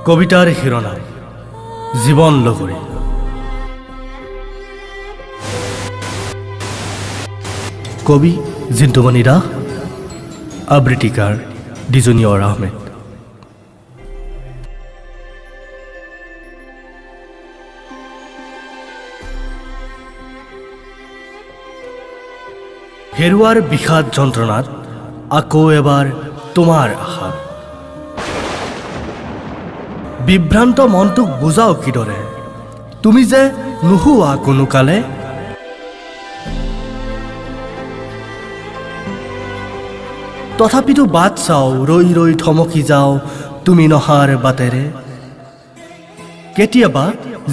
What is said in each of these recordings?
কবিতাৰ শিৰোনাম জীবন লগৰী। কবি জিন্টুমণি দাস, আবৃত্তিকাৰ ডিজনিয়ৰ আহমেদ। হেৰুৱাৰ বিষাদ যন্ত্ৰণাত আকৌ এবাৰ তোমাৰ আশাত বিভ্ৰান্ত মনটোক বুজাও কিদৰে, তুমি যে নোহোৱা কোনো কালে। তথাপিতো বাট চাওঁ, ৰৈ ৰৈ থমকি যাওঁ তুমি নহাৰ বাটেৰে। কেতিয়াবা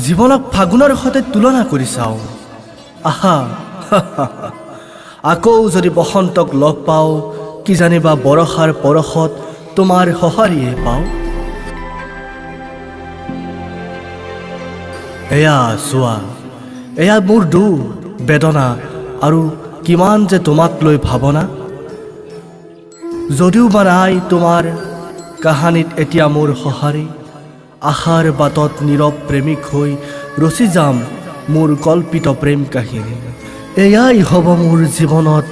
জীৱনক ফাগুনৰ সৈতে তুলনা কৰি চাওঁ, আহা আকৌ যদি বসন্তক লগ পাওঁ, কি জানিবা বৰষাৰ পৰশত তোমাৰ সঁহাৰিয়ে পাওঁ। এয়া চোৱা, এয়া মোৰ দুখ বেদনা আৰু কিমান যে তোমাক লৈ ভাৱনা। যদিও বা নাই তোমাৰ কাহানীত এতিয়া মোৰ সঁহাৰি, আশাৰ বাটত নীৰৱ প্ৰেমিক হৈ ৰচি যাম মোৰ কল্পিত প্ৰেম কাহিনী। এয়াই হ'ব মোৰ জীৱনত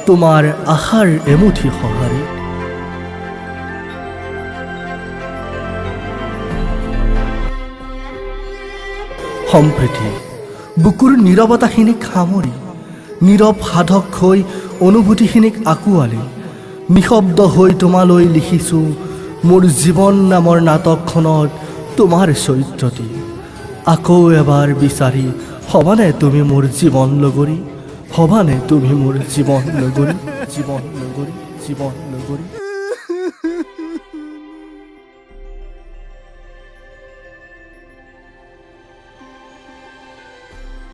তোমাৰ আশাৰ এমুঠি সঁহাৰি। সম্প্ৰীতি বুকুৰ নীৰৱতাখিনিক সামৰি, নীৰৱ সাধক হৈ অনুভূতিখিনিক আঁকোৱালি, নিশব্দ হৈ তোমালৈ লিখিছোঁ মোৰ জীৱন নামৰ নাটকখনত তোমাৰ চৰিত্ৰটি। আকৌ এবাৰ বিচাৰি হ'বানে তুমি মোৰ জীৱন লগৰী, হ'বানে তুমি মোৰ জীৱন লগৰী, জীৱন লগৰী, জীৱন লগৰী।